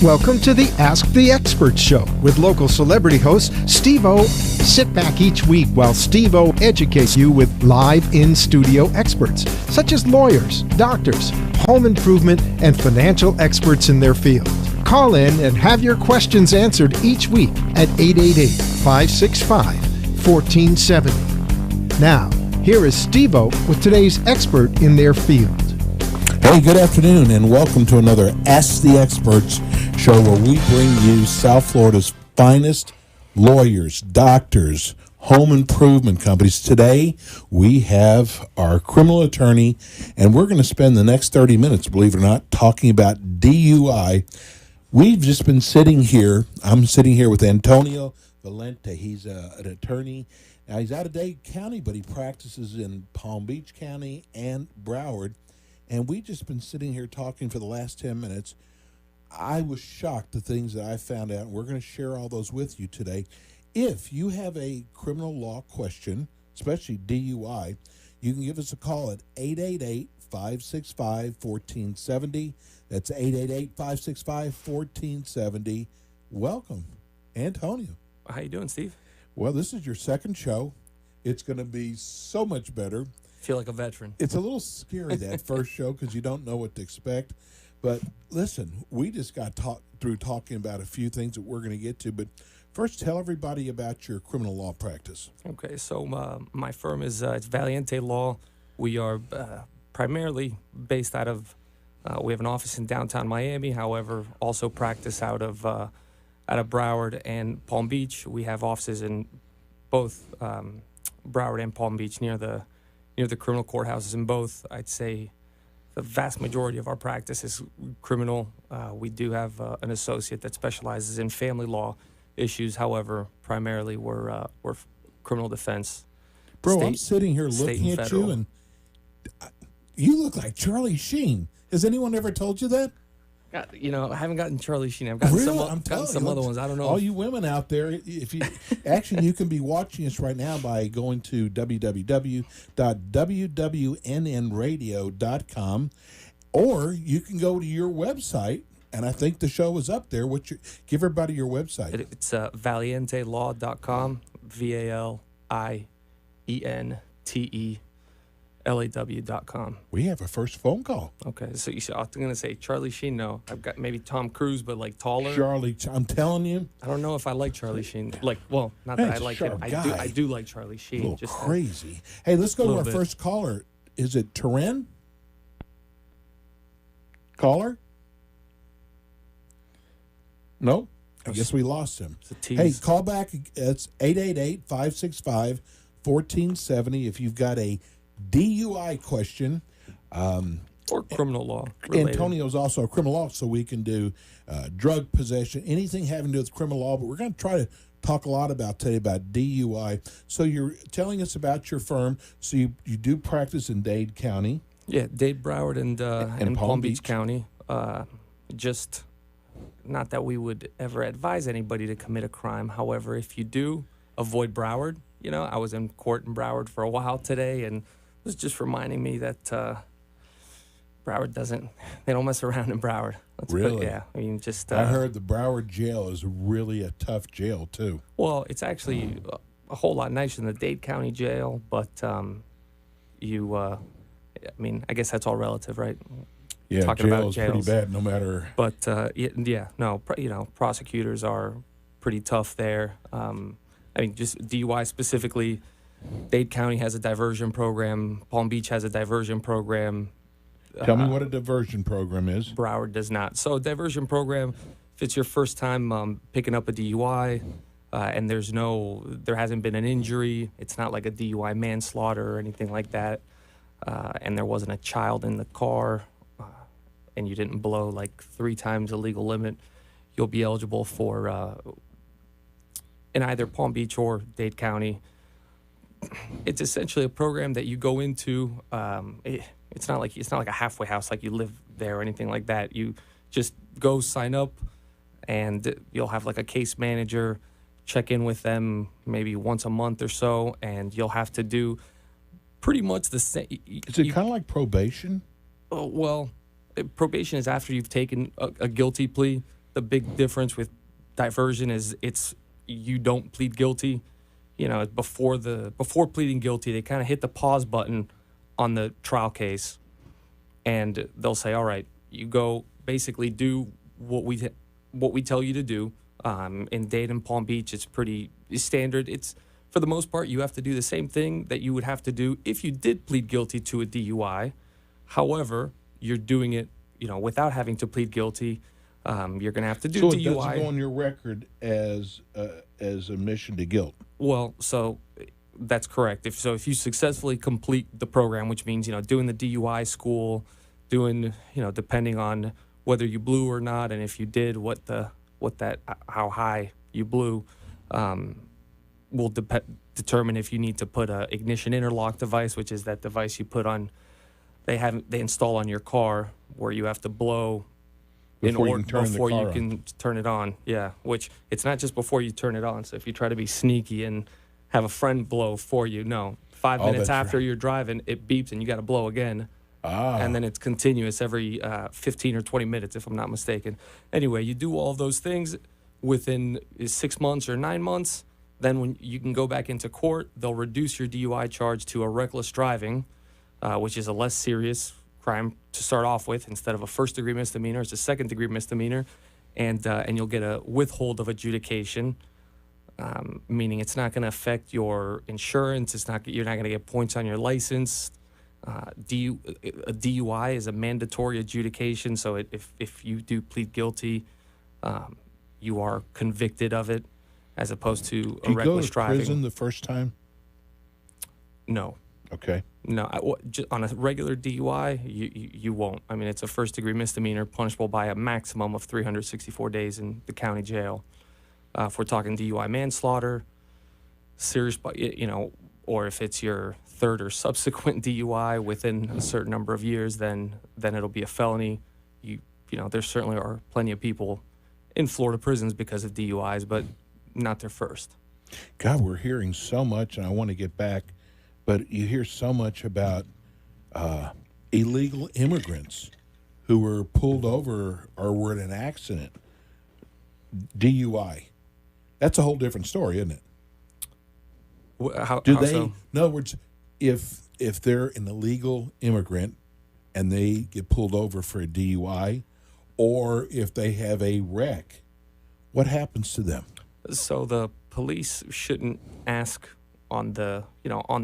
Welcome to the Ask the Expert Show with local celebrity host Steve-O. Sit back each week while Steve-O educates you with live in-studio experts, such as lawyers, doctors, home improvement, and financial experts in their field. Call in and have your questions answered each week at 888-565-1470. Now, here is Steve-O with today's expert in their field. Hey, good afternoon, and welcome to another Ask the Experts show where we bring you South Florida's finest lawyers, doctors, home improvement companies. Today, we have our criminal attorney, and we're going to spend the next 30 minutes, believe it or not, talking about DUI. We've just been sitting here. I'm sitting here with Antonio Valente. He's an attorney. Now, he's out of Dade County, but he practices in Palm Beach County and Broward. And we've just been sitting here talking for the last 10 minutes. I was shocked the things that I found out, and we're going to share all those with you today. If you have a criminal law question, especially DUI, you can give us a call at 888-565-1470. That's 888-565-1470. Welcome, Antonio. How you doing, Steve? Well, this is your second show. It's going to be so much better. Feel like a veteran. It's a little scary, that first show, because you don't know what to expect. But listen, we just got through talking about a few things that we're going to get to. But first, tell everybody about your criminal law practice. Okay, so my firm is it's Valiente Law. We are primarily based out of, we have an office in downtown Miami, however, also practice out of Broward and Palm Beach. We have offices in both Broward and Palm Beach near the criminal courthouses in both. I'd say the vast majority of our practice is criminal. We do have an associate that specializes in family law issues. However, primarily we're criminal defense. Bro, I'm sitting here looking at you, and you look like Charlie Sheen. Has anyone ever told you that? I haven't gotten Charlie Sheen. I've gotten some other ones. I don't know. All you women out there, if you actually, you can be watching us right now by going to www.wwnradio.com, or you can go to your website, and I think the show is up there. Give everybody your website. It's valientelaw.com, VALIENTELAW.com. We have a first phone call. Okay, so I'm going to say Charlie Sheen. No, I've got maybe Tom Cruise, but like taller. Charlie, I'm telling you. I don't know if I like Charlie Sheen. Not that I like him. I do like Charlie Sheen. A little just crazy. Hey, let's go to our first caller. Is it Terren? Caller? No? I guess we lost him. Hey, call back. It's 888-565-1470 if you've got a DUI question. Or criminal law related. Antonio's also a criminal law, so we can do drug possession, anything having to do with criminal law, but we're going to try to talk a lot today about DUI. So you're telling us about your firm. So you do practice in Dade County. Yeah, Dade, Broward, and Palm Beach County. Just not that we would ever advise anybody to commit a crime. However, if you do, avoid Broward. I was in court in Broward for a while today, and it was just reminding me that Broward they don't mess around in Broward. Really? Yeah. I mean, I heard the Broward jail is really a tough jail, too. Well, it's actually a whole lot nicer than the Dade County jail, but I guess that's all relative, right? Yeah, talking jail about is jails. Pretty bad no matter. But, prosecutors are pretty tough there. Just DUI specifically, Dade County has a diversion program. Palm Beach has a diversion program. Tell me what a diversion program is. Broward does not. So a diversion program, if it's your first time picking up a DUI and there hasn't been an injury, it's not like a DUI manslaughter or anything like that, and there wasn't a child in the car, and you didn't blow like 3 times the legal limit, you'll be eligible for in either Palm Beach or Dade County. It's essentially a program that you go into. It's not like a halfway house, like you live there or anything like that. You just go sign up, and you'll have like a case manager, check in with them maybe once a month or so, and you'll have to do pretty much the same. Is it kind of like probation? Well, probation is after you've taken a guilty plea the big difference with diversion is you don't plead guilty. You know, before pleading guilty, they kind of hit the pause button on the trial case, and they'll say, all right, you go basically do what we tell you to do. In Dade and Palm Beach, it's pretty standard. It's, for the most part, you have to do the same thing that you would have to do if you did plead guilty to a DUI. However, you're doing it, you know, without having to plead guilty. You're going to have to do So DUI. it doesn't go on your record as admission to guilt. Well, so that's correct. If you successfully complete the program, which means, you know, doing the DUI school, doing, you know, depending on whether you blew or not, and if you did, how high you blew, will determine if you need to put a ignition interlock device, which is that device you put on, they install on your car, where you have to blow Before you can turn it on. Yeah, which it's not just before you turn it on. So if you try to be sneaky and have a friend blow for you, no. 5 minutes after you're driving, it beeps and you got to blow again. And then it's continuous every 15 or 20 minutes, if I'm not mistaken. Anyway, you do all of those things within 6 months or 9 months. Then when you can go back into court, they'll reduce your DUI charge to a reckless driving, which is a less serious crime to start off with. Instead of a first-degree misdemeanor, it's a second-degree misdemeanor, and you'll get a withhold of adjudication, meaning it's not going to affect your insurance. You're not going to get points on your license. A DUI is a mandatory adjudication, so if you do plead guilty, you are convicted of it, as opposed to a reckless driving. Do you go to prison the first time? No. Okay. No, on a regular DUI, you won't. I mean, it's a first-degree misdemeanor, punishable by a maximum of 364 days in the county jail. If we're talking DUI manslaughter, serious, you know, or if it's your third or subsequent DUI within a certain number of years, then it'll be a felony. You know, there certainly are plenty of people in Florida prisons because of DUIs, but not their first. God, we're hearing so much, and I want to get back, but you hear so much about illegal immigrants who were pulled over or were in an accident. DUI. That's a whole different story, isn't it? How So? so? In other words, if they're an illegal immigrant and they get pulled over for a DUI, or if they have a wreck, what happens to them? So the police shouldn't ask on the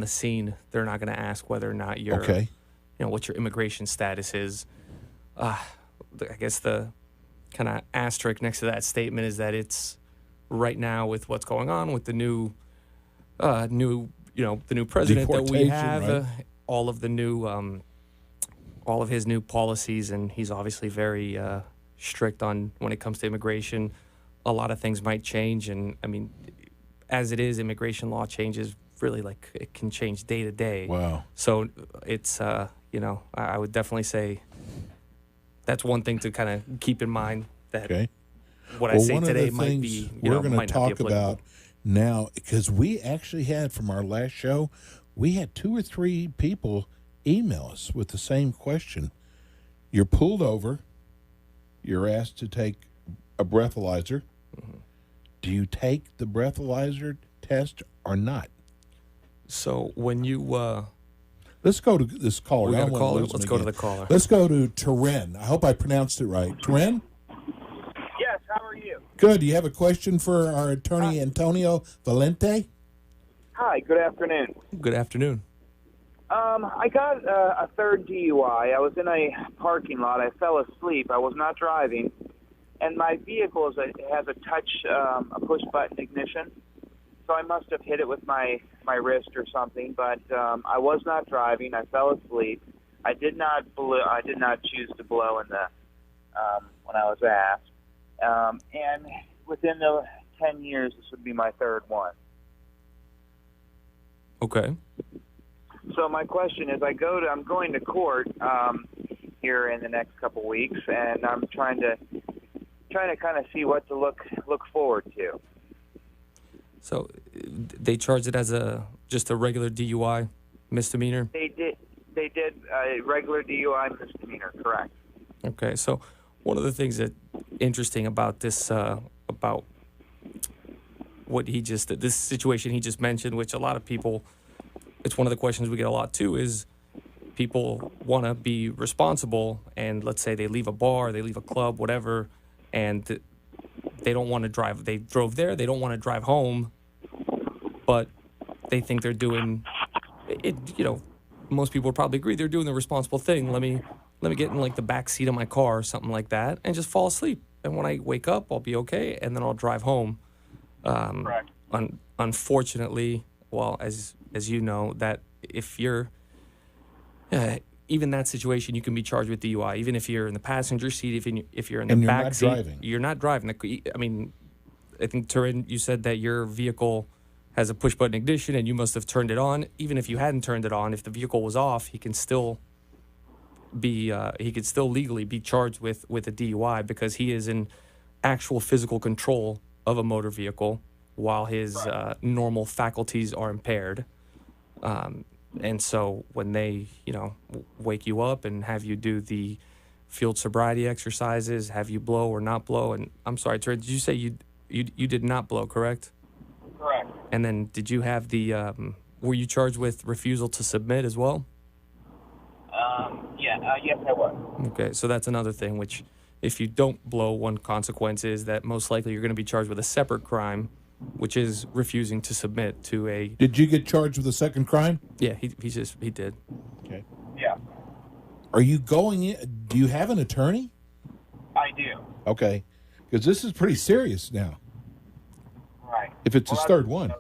scene. They're not going to ask whether or not you're, Okay. you know, what your immigration status is. I guess the kind of asterisk next to that statement is that it's right now with what's going on with the new president that we have, right? all of his new policies, and he's obviously very strict on when it comes to immigration. A lot of things might change, and I mean, as it is, immigration law changes really, like, it can change day to day. Wow. So it's I would definitely say that's one thing to kind of keep in mind, that Okay. what I say one of today the might things be we're going to might not be talk applicable. about now, because we actually had, from our last show, we had 2 or 3 people email us with the same question. You're pulled over. You're asked to take a breathalyzer. Mm-hmm. Do you take the breathalyzer test or not? So when you Let's go to this caller. we I got a don't wanna caller. lose him Let's go to again. the caller. Let's go to Teren. I hope I pronounced it right. Teren? Yes, how are you? Good. Do you have a question for our attorney, Antonio Valente? Hi, good afternoon. Good afternoon. I got a third DUI. I was in a parking lot. I fell asleep. I was not driving. And my vehicle has a push-button ignition. So I must have hit it with my wrist or something. But I was not driving. I fell asleep. I did not choose to blow in the when I was asked. And within the 10 years, this would be my third one. Okay. So my question is, I'm going to court here in the next couple weeks, and I'm trying to kind of see what to look forward to. So they charged it as just a regular DUI misdemeanor? They did a regular DUI misdemeanor, correct? Okay. So one of the things that interesting about this about what this situation he just mentioned, which a lot of people, it's one of the questions we get a lot too, is people want to be responsible, and let's say they leave a bar, they leave a club, whatever, and they don't want to drive. They drove there, they don't want to drive home, but they think they're doing it. Most people would probably agree they're doing the responsible thing. Let me get in like the back seat of my car or something like that, and just fall asleep. And when I wake up, I'll be okay, and then I'll drive home. Correct. Unfortunately, well, as you know, that if you're even that situation, you can be charged with DUI. Even if you're in the passenger seat, if you're in the back seat, driving. You're not driving. I mean, I think Turin, you said that your vehicle has a push button ignition, and you must have turned it on. Even if you hadn't turned it on, if the vehicle was off, he can still be he could still legally be charged with a DUI because he is in actual physical control of a motor vehicle while his normal faculties are impaired. And so when they, wake you up and have you do the field sobriety exercises, have you blow or not blow, and I'm sorry, Trey, did you say you did not blow, correct? Correct. And then did you have the, were you charged with refusal to submit as well? Yes, I was. Okay, so that's another thing, which if you don't blow, one consequence is that most likely you're going to be charged with a separate crime, which is refusing to submit to a... Did you get charged with a second crime? Yeah, he did. Okay. Yeah, Are you going in? Do you have an attorney? I do. Okay. Because this is pretty serious now. Right. If it's his third one.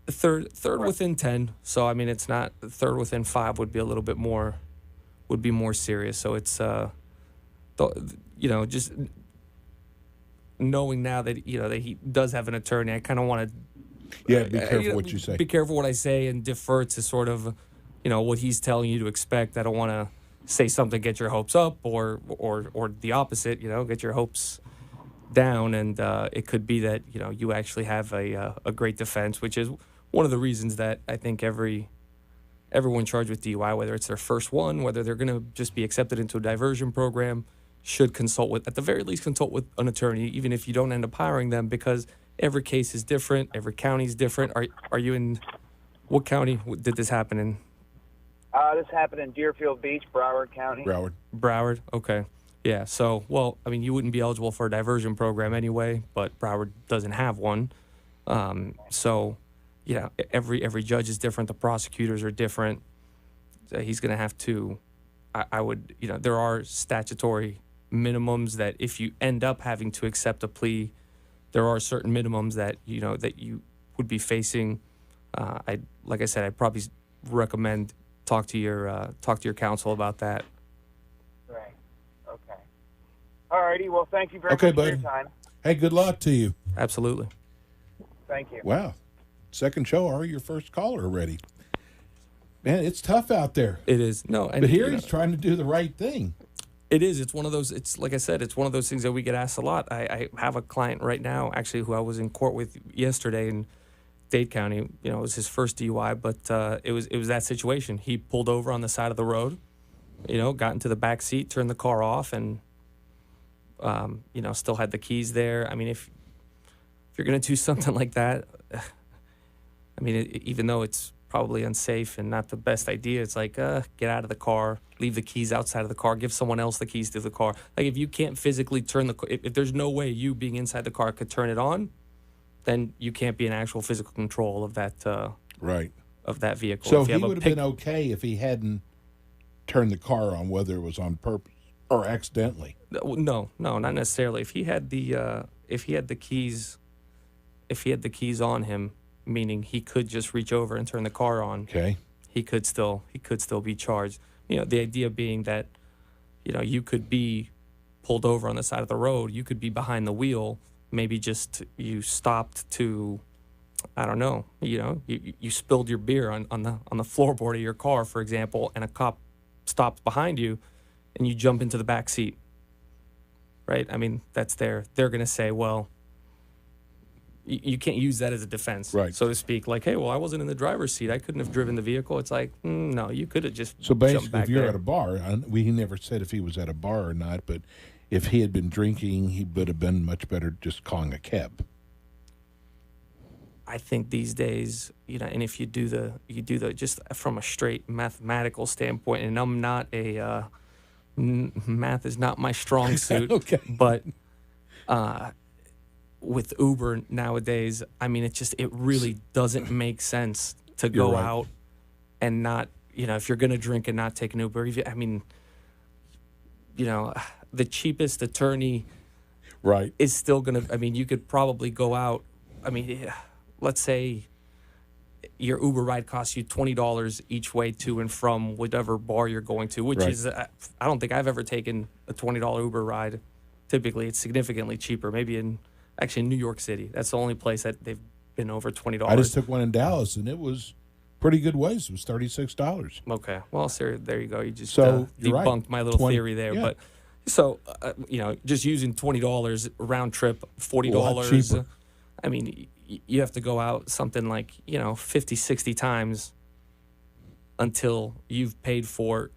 Third within 10, so I mean it's not, third within 5 would be a little bit more, would be more serious. So it's, just knowing now that, that he does have an attorney, I kind of want to... Yeah, be careful what you say. Be careful what I say and defer to sort of, what he's telling you to expect. I don't want to say something, get your hopes up, or the opposite, get your hopes down. And it could be that, you actually have a great defense, which is one of the reasons that I think everyone charged with DUI, whether it's their first one, whether they're going to just be accepted into a diversion program, should at the very least, consult with an attorney, even if you don't end up hiring them, because every case is different. Every county is different. Are you in, what county did this happen in? This happened in Deerfield Beach, Broward County. Broward, okay. Yeah, so, well, I mean, you wouldn't be eligible for a diversion program anyway, but Broward doesn't have one. So, every judge is different. The prosecutors are different. He's going to have to, I would, there are statutory minimums that if you end up having to accept a plea, there are certain minimums that, that you would be facing. Like I said, I'd probably recommend talk to your counsel about that. Right. Okay. All righty. Well, thank you very much for your time. Hey, good luck to you. Absolutely. Thank you. Wow. Second show, are your first caller already? Man, it's tough out there. It is. No, and But here he's trying to do the right thing. It is. It's one of those. It's like I said. It's one of those things that we get asked a lot. I have a client right now, actually, who I was in court with yesterday in Dade County. It was his first DUI, but it was that situation. He pulled over on the side of the road, got into the back seat, turned the car off, and still had the keys there. I mean, if you're gonna do something like that, I mean, even though it's probably unsafe and not the best idea, it's like, get out of the car, leave the keys outside of the car, give someone else the keys to the car. Like, if you can't physically turn if there's no way you being inside the car could turn it on, then you can't be in actual physical control of that, right, of that vehicle. So if you he have would have been okay if he hadn't turned the car on, whether it was on purpose or accidentally. No, not necessarily. If he had the keys on him, meaning he could just reach over and turn the car on. Okay. He could still be charged. The idea being that, you could be pulled over on the side of the road. You could be behind the wheel. Maybe just you stopped to, I don't know. You spilled your beer on the floorboard of your car, for example, and a cop stops behind you, and you jump into the back seat. Right? I mean, they're going to say, well, you can't use that as a defense, right, so to speak. Like, hey, well, I wasn't in the driver's seat. I couldn't have driven the vehicle. It's like, no, you could have just So basically, jumped back if you're there. at a bar, he never said if he was at a bar or not, but if he had been drinking, he would have been much better just calling a cab. I think these days, and if you do the just from a straight mathematical standpoint, and I'm not a math is not my strong suit. Okay. But with Uber nowadays, I mean, it really doesn't make sense to go right. out and not, if you're going to drink and not take an Uber. I mean, the cheapest attorney Right. is still going to, I mean, you could probably go out. I mean, let's say your Uber ride costs you $20 each way to and from whatever bar you're going to, which Right. is, I don't think I've ever taken a $20 Uber ride. Typically, it's significantly cheaper. Maybe in New York City. That's the only place that they've been over $20. I just took one in Dallas, and it was pretty good ways. It was $36. Okay. Well, sir, there you go. You just So, you're right. debunked my little 20 theory there. yeah. But so, just using $20 round trip, $40. A lot cheaper. I mean, you have to go out something like, 50, 60 times until you've paid for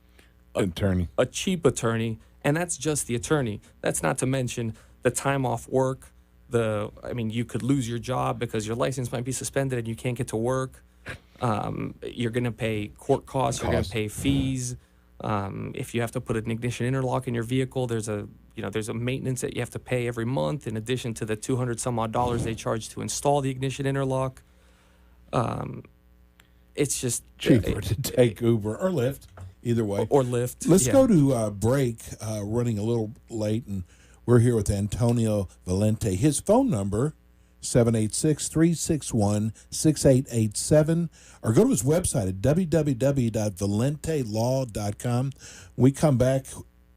Attorney. a cheap attorney. And that's just the attorney. That's not to mention the time off work. You could lose your job because your license might be suspended and you can't get to work. You're going to pay court costs. You're going to pay fees. If you have to put an ignition interlock in your vehicle, there's a maintenance that you have to pay every month in addition to the $200 some odd they charge to install the ignition interlock. It's just Cheaper to take Uber or Lyft, either way. or Lyft. Let's Yeah. go to break, running a little late, and we're here with Antonio Valente. His phone number, 786-361-6887, or go to his website at www.valentelaw.com. When we come back,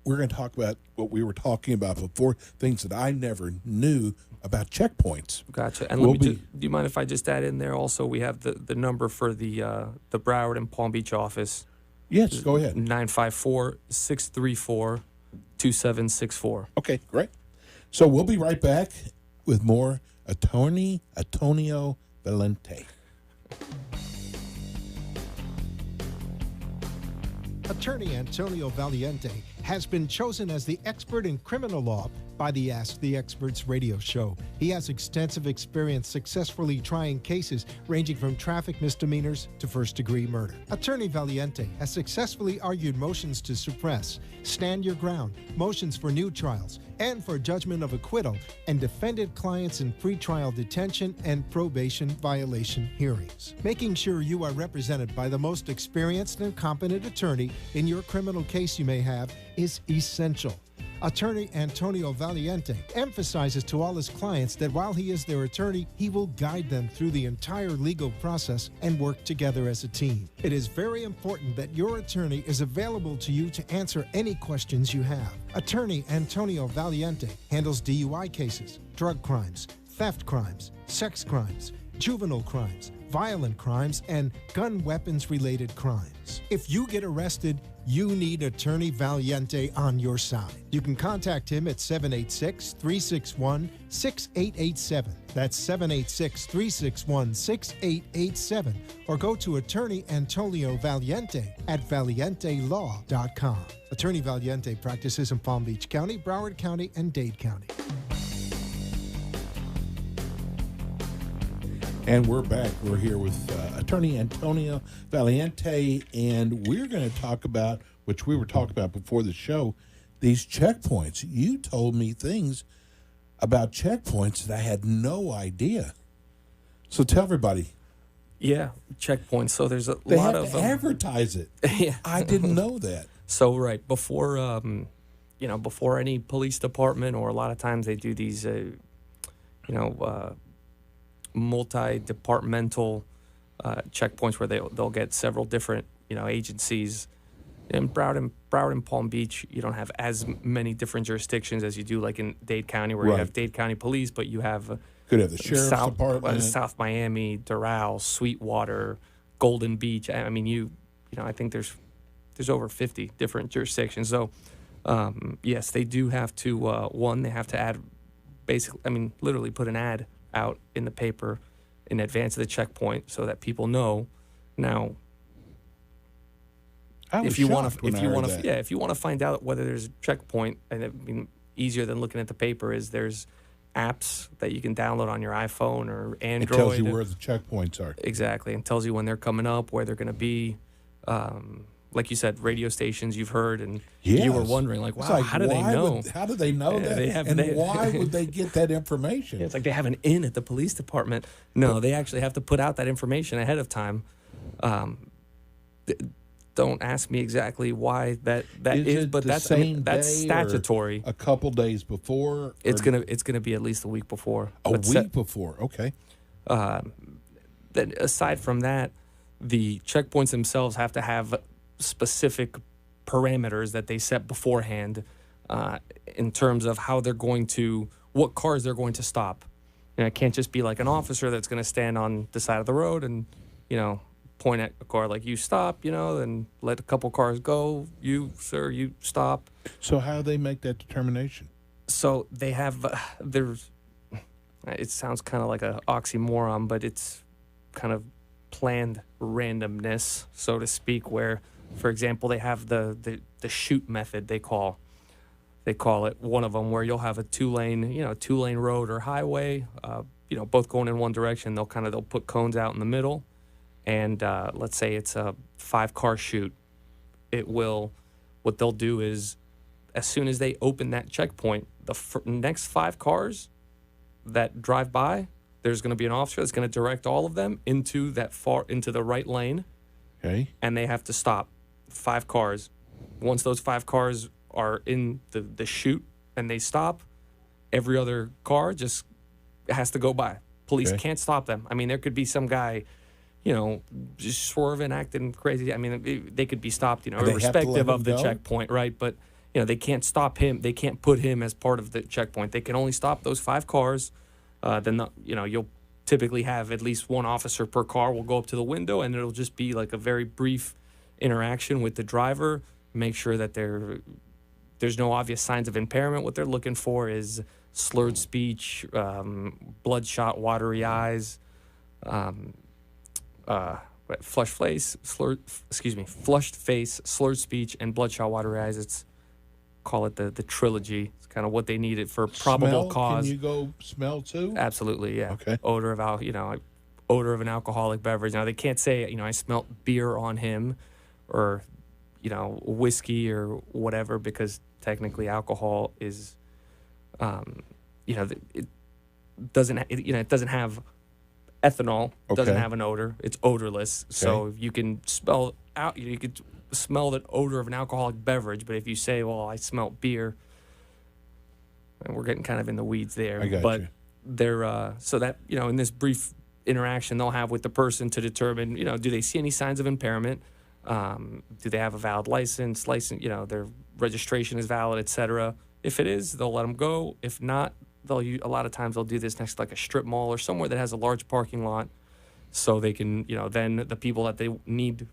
we're going to talk about what we were talking about before, things that I never knew about checkpoints. Gotcha. And We'll do you mind if I just add in there also, we have the number for the Broward and Palm Beach office. Yes, go ahead. 954-634-2764. Okay, great. So we'll be right back with more Attorney Antonio Valente. Attorney Antonio Valiente has been chosen as the expert in criminal law by the Ask the Experts radio show. He has extensive experience successfully trying cases ranging from traffic misdemeanors to first-degree murder. Attorney Valiente has successfully argued motions to suppress, stand your ground, motions for new trials, and for judgment of acquittal, and defended clients in pretrial detention and probation violation hearings. Making sure you are represented by the most experienced and competent attorney in your criminal case you may have is essential. Attorney Antonio Valiente emphasizes to all his clients that while he is their attorney, he will guide them through the entire legal process and work together as a team. It is very important that your attorney is available to you to answer any questions you have. Attorney Antonio Valiente handles DUI cases, drug crimes, theft crimes, sex crimes, juvenile crimes, violent crimes, and gun weapons-related crimes. If you get arrested, you need Attorney Valiente on your side. You can contact him at 786-361-6887. That's 786-361-6887. Or go to Attorney Antonio Valiente at valientelaw.com. Attorney Valiente practices in Palm Beach County, Broward County, and Dade County. And we're back. We're here with Attorney Antonio Valiente, and we're going to talk about, which we were talking about before the show, these checkpoints. You told me things about checkpoints that I had no idea. So tell everybody. Yeah, checkpoints. So there's a They lot have of to advertise it. yeah. I didn't know that. So right before before any police department, or a lot of times they do these multi-departmental checkpoints where they'll get several different agencies. In Broward and Palm Beach, you don't have as many different jurisdictions as you do like in Dade County, where you Right. have Dade County Police, but you have Could have the sheriff's department. South Miami, Doral, Sweetwater, Golden Beach. I mean, I think there's over 50 different jurisdictions. So yes, they do have to they have to add literally put an ad out in the paper in advance of the checkpoint so that people know. Now, I was if you want shocked when I heard that. to find out whether there's a checkpoint, and easier than looking at the paper is there's apps that you can download on your iPhone or Android. It tells you where the checkpoints are. Exactly, and tells you when they're coming up, where they're going to be. Like you said, radio stations you've heard, and you were Yes. wondering, like, It's wow, how do they know? How do they know that? Why would they get that information? It's like they have an in at the police department. No, they actually have to put out that information ahead of time. Don't ask me exactly why that is, it but the that's same that's day or statutory. a couple days before? It's gonna be at least a week before. a But week before. Okay. Then aside from that, the checkpoints themselves have to have specific parameters that they set beforehand in terms of how they're going to, what cars they're going to stop. It can't just be like an officer that's going to stand on the side of the road and, point at a car like, you stop, and let a couple cars go. You, sir, you stop. So how do they make that determination? So they have, it sounds kind of like an oxymoron, but it's kind of planned randomness, so to speak, where, for example, they have the shoot method they call it, one of them, where you'll have a two-lane road or highway, both going in one direction. They'll put cones out in the middle, and let's say it's a 5-car shoot. What they'll do is, as soon as they open that checkpoint, the next 5 cars that drive by, there's going to be an officer that's going to direct all of them into the right lane. Okay. And they have to stop 5 cars. Once those 5 cars are in the chute and they stop, every other car just has to go by. Police can't stop them. I mean, there could be some guy, just swerving, acting crazy. I mean, they could be stopped, irrespective of the checkpoint, right? But, they can't stop him. They can't put him as part of the checkpoint. They can only stop those 5 cars. Then, you'll typically have at least one officer per car will go up to the window, and it'll just be like a very brief interaction with the driver, make sure that there's no obvious signs of impairment. What they're looking for is slurred speech, bloodshot, watery eyes, flushed face, slurred speech, and bloodshot, watery eyes. Call it the trilogy. It's kind of what they needed for probable cause. Can you go smell too? Absolutely, yeah. Okay. Odor of an alcoholic beverage. Now they can't say, I smelt beer on him, or, whiskey or whatever, because technically alcohol is, it doesn't have ethanol. Okay. Doesn't have an odor. It's odorless. Okay. So you can smell out. You could smell the odor of an alcoholic beverage, but if you say, well, I smelt beer, and we're getting kind of in the weeds there. I got but you. They're so that, in this brief interaction they'll have with the person to determine, do they see any signs of impairment? Do they have a valid license, their registration is valid, etc. If it is, they'll let them go. If not, a lot of times they'll do this next to like a strip mall or somewhere that has a large parking lot, so they can, then the people that they need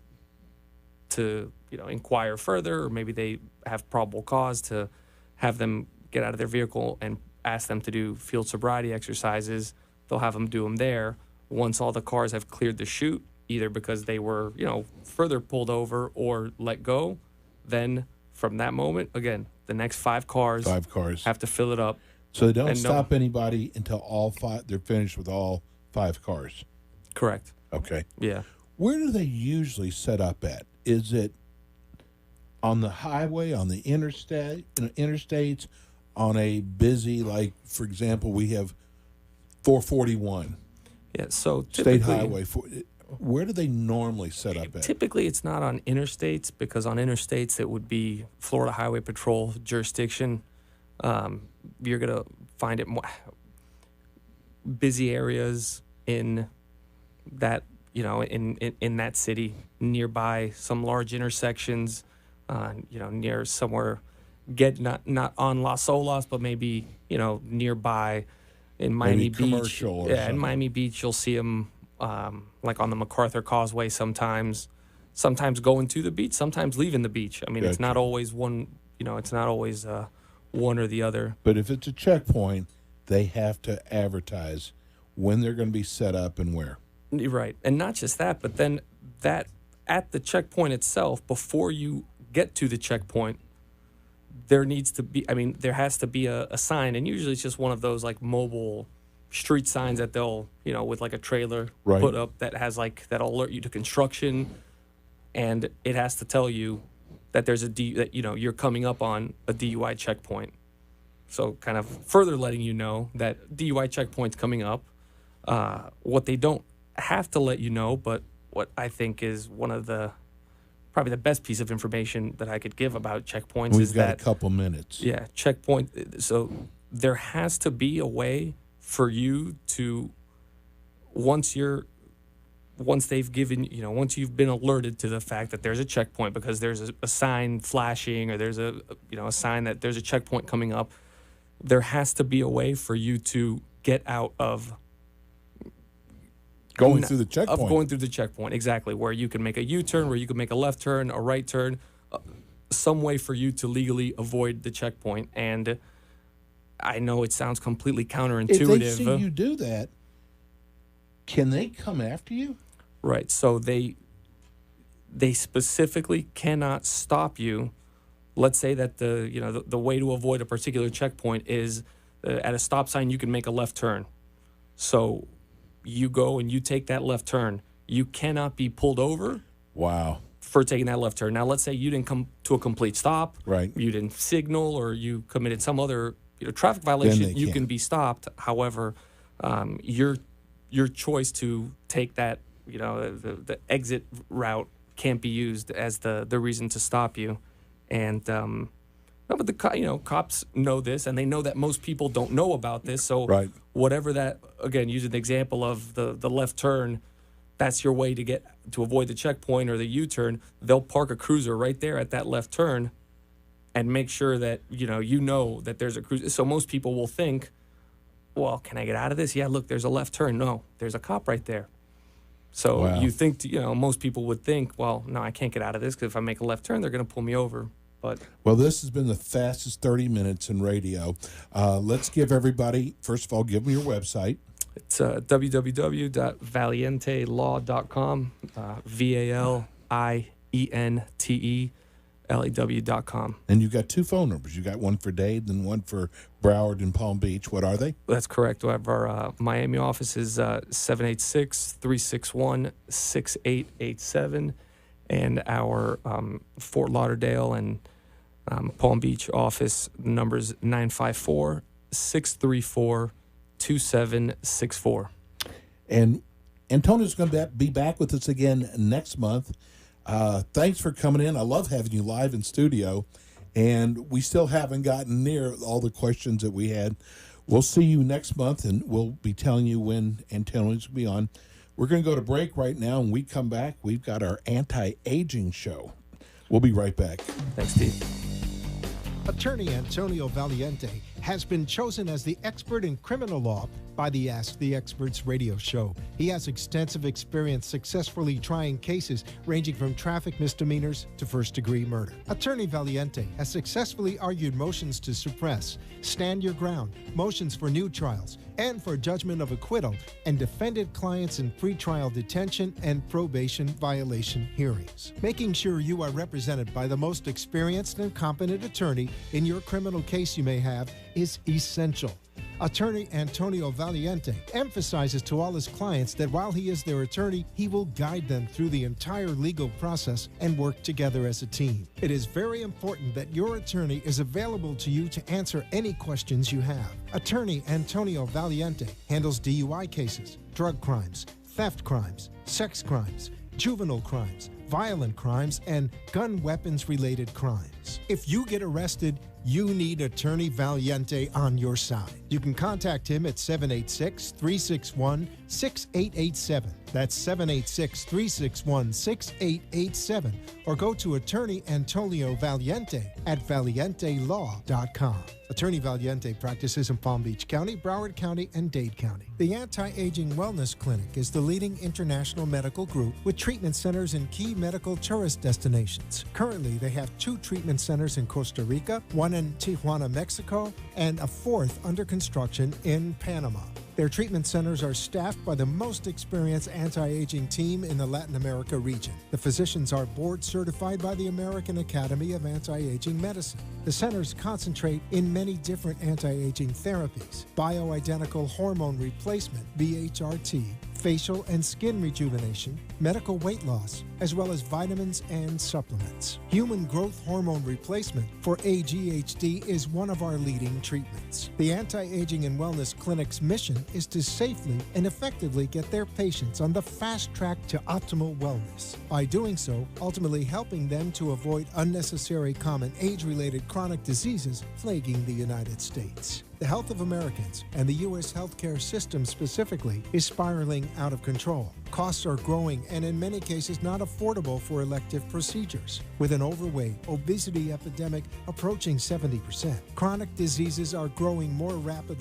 to, inquire further, or maybe they have probable cause to have them get out of their vehicle and ask them to do field sobriety exercises. They'll have them do them there. Once all the cars have cleared the chute, either because they were, further pulled over or let go, then from that moment, again, the next 5 cars have to fill it up. So they don't stop anybody until all 5, they're finished with all 5 cars. Correct. Okay. Yeah. Where do they usually set up at? Is it on the highway, on the interstates, on a busy, like, for example, we have 441. Yeah, so State Highway. Where do they normally set up at? Typically, it's not on interstates, because on interstates it would be Florida Highway Patrol jurisdiction. You're going to find it more busy areas in that, in that city, nearby some large intersections, near somewhere, not on Las Olas, but maybe, nearby in Miami Beach. Commercial or something. In Miami Beach, you'll see them like on the MacArthur Causeway sometimes going to the beach, sometimes leaving the beach. I mean, Gotcha. It's not always one, it's not always one or the other. But if it's a checkpoint, they have to advertise when they're going to be set up and where. Right. And not just that, but then that at the checkpoint itself, before you get to the checkpoint, there needs to be, there has to be a sign, and usually it's just one of those like mobile street signs that they'll, with like a trailer Right. put up that has that'll alert you to construction, and it has to tell you that there's that you're coming up on a DUI checkpoint. So kind of further letting you know that DUI checkpoint's coming up. What they don't have to let you know, but what I think is one of probably the best piece of information that I could give about checkpoints We've is got that a couple minutes. yeah, checkpoint. So there has to be a way for you to, once they've given, once you've been alerted to the fact that there's a checkpoint because there's a sign flashing or there's a sign that there's a checkpoint coming up, there has to be a way for you to get out of Going through the checkpoint. Of going through the checkpoint, exactly, where you can make a U-turn, where you can make a left turn, a right turn, some way for you to legally avoid the checkpoint. And I know it sounds completely counterintuitive. If they see you do that, can they come after you? Right. So they specifically cannot stop you. Let's say that the way to avoid a particular checkpoint is at a stop sign you can make a left turn. So you go and you take that left turn. You cannot be pulled over. Wow. For taking that left turn. Now, let's say you didn't come to a complete stop. Right. You didn't signal, or you committed some other traffic violation. You can be stopped. However, your choice to take that the exit route can't be used as the reason to stop you. And no, but cops know this, and they know that most people don't know about this. So Right. whatever that, again, using the example of the left turn, that's your way to avoid the checkpoint or the U-turn. They'll park a cruiser right there at that left turn and make sure that you know that there's a cruiser. So most people will think, well, can I get out of this? Yeah, look, there's a left turn. No, there's a cop right there. So Wow. you think, most people would think, well, no, I can't get out of this because if I make a left turn, they're going to pull me over. But Well, this has been the fastest 30 minutes in radio. Let's give everybody, first of all, give them your website. it's www.valientelaw.com, VALIENTELAW.com. And you've got two phone numbers. You've got one for Dade and one for Broward and Palm Beach. What are they? That's correct. We have our Miami office is 786-361-6887, and our Fort Lauderdale and Palm Beach office numbers 954-634-2764. And Antonio's going to be back with us again next month. Thanks for coming in. I love having you live in studio, and we still haven't gotten near all the questions that we had. We'll see you next month, and we'll be telling you when Antonio's will be on. We're going to go to break right now, and when we come back, we've got our anti-aging show. We'll be right back. Thanks, Steve. Attorney Antonio Valiente has been chosen as the expert in criminal law by the Ask the Experts radio show. He has extensive experience successfully trying cases ranging from traffic misdemeanors to first-degree murder. Attorney Valiente has successfully argued motions to suppress, stand your ground, motions for new trials, and for judgment of acquittal, and defended clients in pretrial detention and probation violation hearings. Making sure you are represented by the most experienced and competent attorney in your criminal case you may have is essential. Attorney Antonio Valiente emphasizes to all his clients that while he is their attorney, he will guide them through the entire legal process and work together as a team. It is very important that your attorney is available to you to answer any questions you have. Attorney Antonio Valiente handles DUI cases, drug crimes, theft crimes, sex crimes, juvenile crimes, violent crimes, and gun weapons-related crimes. If you get arrested, you need Attorney Valiente on your side. You can contact him at 786-361-6887. That's 786-361-6887. Or go to Attorney Antonio Valiente at valientelaw.com. Attorney Valiente practices in Palm Beach County, Broward County, and Dade County. The Anti-Aging Wellness Clinic is the leading international medical group with treatment centers in key medical tourist destinations. Currently, they have 2 treatment centers in Costa Rica, one in Tijuana, Mexico, and a 4th under construction in Panama. Their treatment centers are staffed by the most experienced anti-aging team in the Latin America region. The physicians are board certified by the American Academy of Anti-Aging Medicine. The centers concentrate in many different anti-aging therapies: bioidentical hormone replacement, BHRT, facial and skin rejuvenation, medical weight loss, as well as vitamins and supplements. Human growth hormone replacement for AGHD is one of our leading treatments. The Anti-Aging and Wellness Clinic's mission is to safely and effectively get their patients on the fast track to optimal wellness. By doing so, ultimately helping them to avoid unnecessary common age-related chronic diseases plaguing the United States. The health of Americans, and the U.S. healthcare system specifically, is spiraling out of control. Costs are growing and in many cases not affordable for elective procedures. With an overweight, obesity epidemic approaching 70%, chronic diseases are growing more rapidly